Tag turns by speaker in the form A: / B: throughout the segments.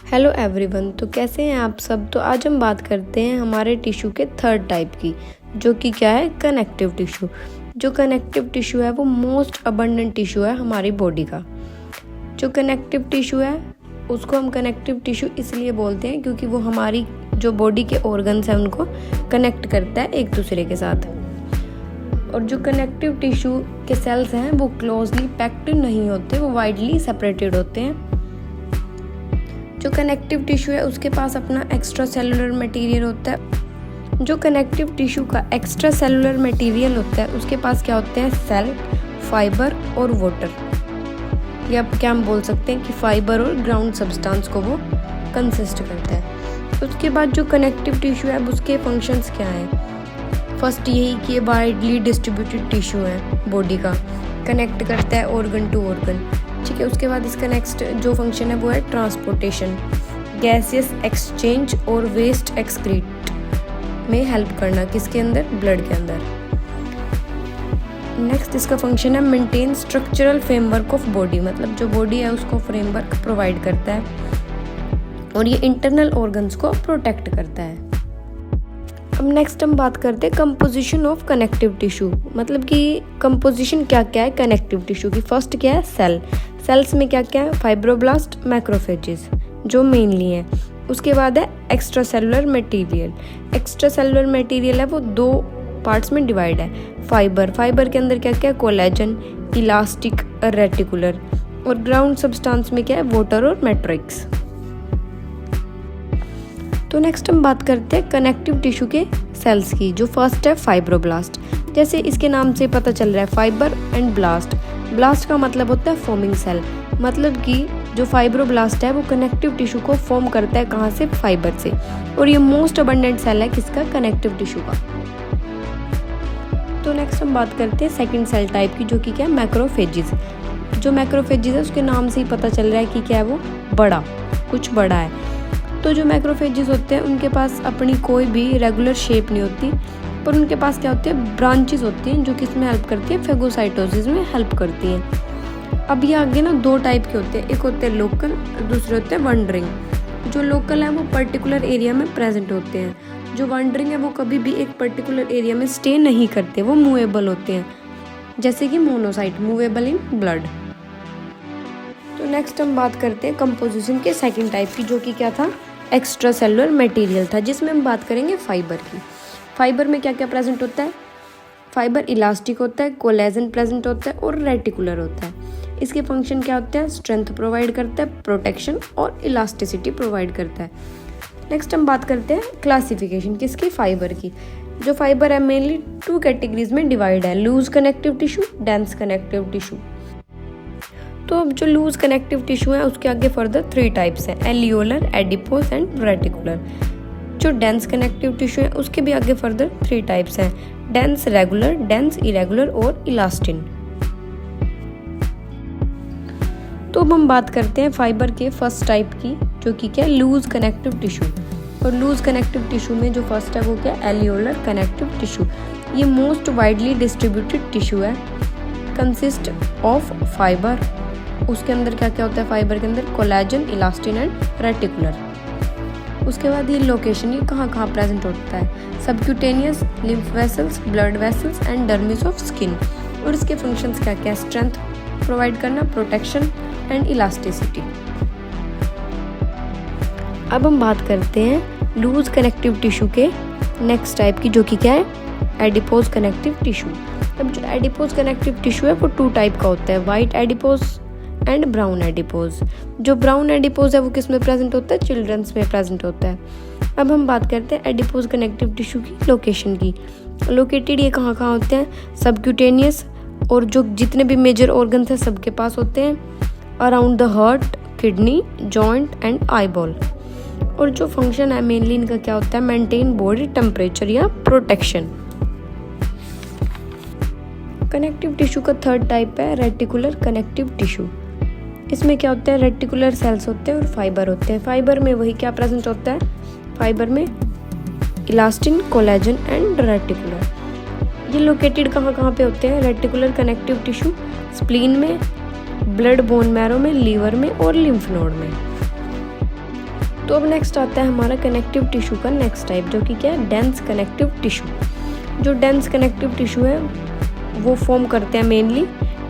A: Hello everyone. तो कैसे हैं आप सब। तो आज हम बात करते हैं हमारे टिश्यू के थर्ड टाइप की, जो कि क्या है, कनेक्टिव टिश्यू। जो कनेक्टिव टिश्यू है वो मोस्ट अबंडेंट टिश्यू है हमारी बॉडी का। जो कनेक्टिव टिश्यू है उसको हम कनेक्टिव टिश्यू इसलिए बोलते हैं क्योंकि वो हमारी जो बॉडी के ऑर्गन्स हैं उनको कनेक्ट करता है एक दूसरे के साथ। और जो कनेक्टिव टिश्यू के सेल्स हैं वो क्लोजली पैक्ड नहीं होते, वो वाइडली सेपरेटेड होते हैं। जो कनेक्टिव टिश्यू है उसके पास अपना एक्स्ट्रा सेलुलर मटेरियल होता है। जो कनेक्टिव टिश्यू का एक्स्ट्रा सेलुलर मटेरियल होता है उसके पास क्या होते हैं, सेल, फाइबर और वाटर, या क्या हम बोल सकते हैं कि फाइबर और ग्राउंड सब्सटेंस को वो कंसिस्ट करता है। उसके बाद जो कनेक्टिव टिश्यू है उसके फंक्शंस क्या हैं। फर्स्ट यही कि ये वाइडली डिस्ट्रीब्यूटेड टिश्यू है बॉडी का, कनेक्ट करता है ऑर्गन टू ऑर्गन, ठीक है। उसके बाद इसका नेक्स्ट जो फंक्शन है वो है ट्रांसपोर्टेशन, गैसियस एक्सचेंज और वेस्ट एक्सक्रीट में हेल्प करना, किसके अंदर, ब्लड के अंदर। नेक्स्ट इसका फंक्शन है maintain structural framework of body, मतलब जो बॉडी है उसको फ्रेमवर्क प्रोवाइड करता है और ये इंटरनल ऑर्गन्स को प्रोटेक्ट करता है। अब नेक्स्ट हम बात करते हैं कंपोजिशन ऑफ कनेक्टिव टिश्यू, मतलब कि कंपोजिशन क्या क्या है कनेक्टिव टिश्यू की। फर्स्ट क्या है, सेल। सेल्स में क्या क्या है, फाइब्रोब्लास्ट, मैक्रोफेजेस जो मेनली हैं। उसके बाद है extra cellular material. Extra cellular material है वो दो पार्ट्स में डिवाइड है। फाइबर के अंदर क्या क्या है, कोलेजन, इलास्टिक, रेटिकुलर। और ग्राउंड सब्सटेंस में क्या है, वाटर और मैट्रिक्स। तो नेक्स्ट हम बात करते हैं कनेक्टिव टिश्यू के सेल्स की। जो फर्स्ट है फाइब्रोब्लास्ट, जैसे इसके नाम से पता चल रहा है, फाइबर एंड ब्लास्ट। ब्लास्ट का मतलब होता है फॉर्मिंग सेल, मतलब कि जो फाइब्रोब्लास्ट है वो कनेक्टिव टिश्यू को फॉर्म करता है, कहाँ से, फाइबर से। और ये मोस्ट अबंडेंट सेल है किसका, कनेक्टिव टिश्यू का। तो नेक्स्ट हम बात करते हैं सेकंड सेल टाइप की, जो कि क्या है, मैक्रोफेजेस। जो मैक्रोफेजेस है उसके नाम से ही पता चल रहा है कि क्या है, वो बड़ा, कुछ बड़ा है। तो जो मैक्रोफेजेस होते हैं उनके पास अपनी कोई भी रेगुलर शेप नहीं होती, पर उनके पास क्या होते हैं, ब्रांचेस होती हैं जो किस में हेल्प करती है, फेगोसाइटोसिस में हेल्प करती हैं। अब ये आगे ना दो टाइप के होते हैं, एक होते हैं लोकल, दूसरे होते हैं वंडरिंग। जो लोकल है वो पर्टिकुलर एरिया में प्रेजेंट होते हैं। जो वंडरिंग है वो कभी भी एक पर्टिकुलर एरिया में स्टे नहीं करते, वो मूवेबल होते हैं, जैसे कि मोनोसाइट, मूवेबल इन ब्लड। तो नेक्स्ट हम बात करते हैं कंपोजिशन के सेकंड टाइप की, जो कि क्या था, एक्स्ट्रा सेलुलर मटेरियल था, जिसमें हम बात करेंगे फाइबर की। फाइबर में क्या क्या प्रेजेंट होता है, फाइबर इलास्टिक होता है, कोलेजन प्रेजेंट होता है और रेटिकुलर होता है। इसके फंक्शन क्या होते हैं, स्ट्रेंथ प्रोवाइड करता है, प्रोटेक्शन और इलास्टिसिटी प्रोवाइड करता है। नेक्स्ट हम बात करते हैं क्लासिफिकेशन किसकी, फाइबर की। जो फाइबर है मेनली टू कैटेगरीज में डिवाइड है, loose connective tissue, dense connective tissue. तो अब जो लूज कनेक्टिव टिश्यू है उसके आगे फर्दर थ्री टाइप्स हैं, एलियोलर, एडिपोज एंड रेटिकुलर। जो डेंस कनेक्टिव टिश्यू है उसके भी आगे फर्दर थ्री टाइप्स हैं, डेंस रेगुलर, डेंस इरेगुलर और इलास्टिन। तो अब हम बात करते हैं फाइबर के फर्स्ट टाइप की, जो कि क्या, लूज कनेक्टिव टिश्यू। और लूज कनेक्टिव टिश्यू में जो फर्स्ट है वो क्या, एलियोलर कनेक्टिव टिश्यू। ये मोस्ट वाइडली डिस्ट्रीब्यूटेड टिश्यू है, कंसिस्ट ऑफ फाइबर। उसके अंदर क्या क्या होता है, फाइबर के अंदर कोलेजन, इलास्टिन एंड रेटिकुलर। उसके बाद ये लोकेशन, ये कहाँ कहाँ प्रेजेंट होता है, subcutaneous, lymph vessels, blood vessels and dermis of skin. और इसके फंक्शंस क्या क्या, स्ट्रेंथ प्रोवाइड करना, प्रोटेक्शन एंड इलास्टिसिटी। अब हम बात करते हैं लूज कनेक्टिव टिश्यू के नेक्स्ट टाइप की, जो कि क्या है, एडिपोज कनेक्टिव टिश्यू। अब जो एडिपोज कनेक्टिव टिश्यू है वो टू टाइप का होता है, white adipose and brown adipose. जो ब्राउन एडिपोज है वो किस में प्रेजेंट होता है, चिल्ड्रंस में प्रेजेंट होता है। अब हम बात करते हैं एडिपोज कनेक्टिव टिश्यू की लोकेशन की। लोकेटेड ये कहाँ कहाँ होते हैं, सबक्यूटेनियस, और जो जितने भी मेजर ऑर्गन्स हैं सबके पास होते हैं, around the heart, kidney, joint and eyeball. और जो फंक्शन है मेनली इनका क्या होता है, मेंटेन बॉडी टेम्परेचर या प्रोटेक्शन। कनेक्टिव टिश्यू का थर्ड टाइप है रेटिकुलर कनेक्टिव टिश्यू। इसमें क्या होता है, रेटिकुलर सेल्स होते हैं और फाइबर होते हैं। फाइबर में वही क्या प्रेजेंट होता है, फाइबर में इलास्टिन, कोलेजन एंड रेटिकुलर। ये लोकेटेड कहाँ कहाँ पे होते हैं, रेटिकुलर कनेक्टिव टिश्यू स्प्लीन में, ब्लड बोन मैरो में, लीवर में और लिम्फ नोड में। तो अब नेक्स्ट आता है हमारा कनेक्टिव टिश्यू का नेक्स्ट टाइप, जो कि क्या है, डेंस कनेक्टिव टिश्यू। जो डेंस कनेक्टिव टिश्यू है वो फॉर्म करते हैं मेनली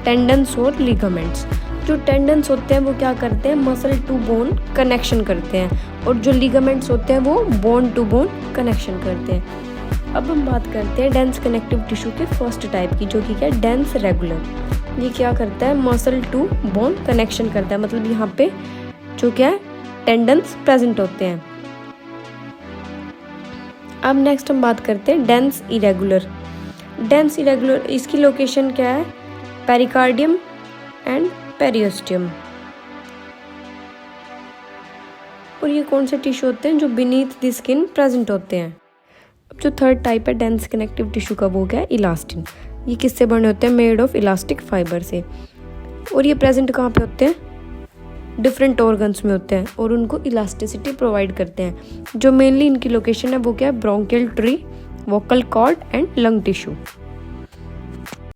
A: टेंडन्स और लिगामेंट्स। जो टेंडन्स होते हैं वो क्या करते हैं, मसल टू बोन कनेक्शन करते हैं, और जो लिगामेंट्स होते हैं वो बोन टू बोन कनेक्शन करते हैं। अब हम बात करते हैं डेंस कनेक्टिव टिश्यू के फर्स्ट टाइप की, जो कि क्या है, डेंस रेगुलर। ये क्या करता है, मसल टू बोन कनेक्शन करता है, मतलब यहाँ पे जो क्या है, टेंडन्स प्रेजेंट होते हैं। अब नेक्स्ट हम बात करते हैं डेंस इरेगुलर। डेंस इरेगुलर इसकी लोकेशन क्या है, पेरिकार्डियम एंड पेरियोस्टियम। और ये कौन से टिश्यू होते हैं, जो बीनीथ द स्किन प्रेजेंट होते हैं। अब जो थर्ड टाइप है डेंस कनेक्टिव टिश्यू का, वो क्या है, इलास्टिन। ये किससे बने होते हैं, मेड ऑफ इलास्टिक फाइबर से। और ये प्रेजेंट कहाँ पे होते हैं, डिफरेंट ऑर्गन्स में होते हैं, और उनको इलास्टिसिटी प्रोवाइड करते हैं। जो मेनली इनकी लोकेशन है वो क्या है, bronchial tree, vocal cord and lung tissue.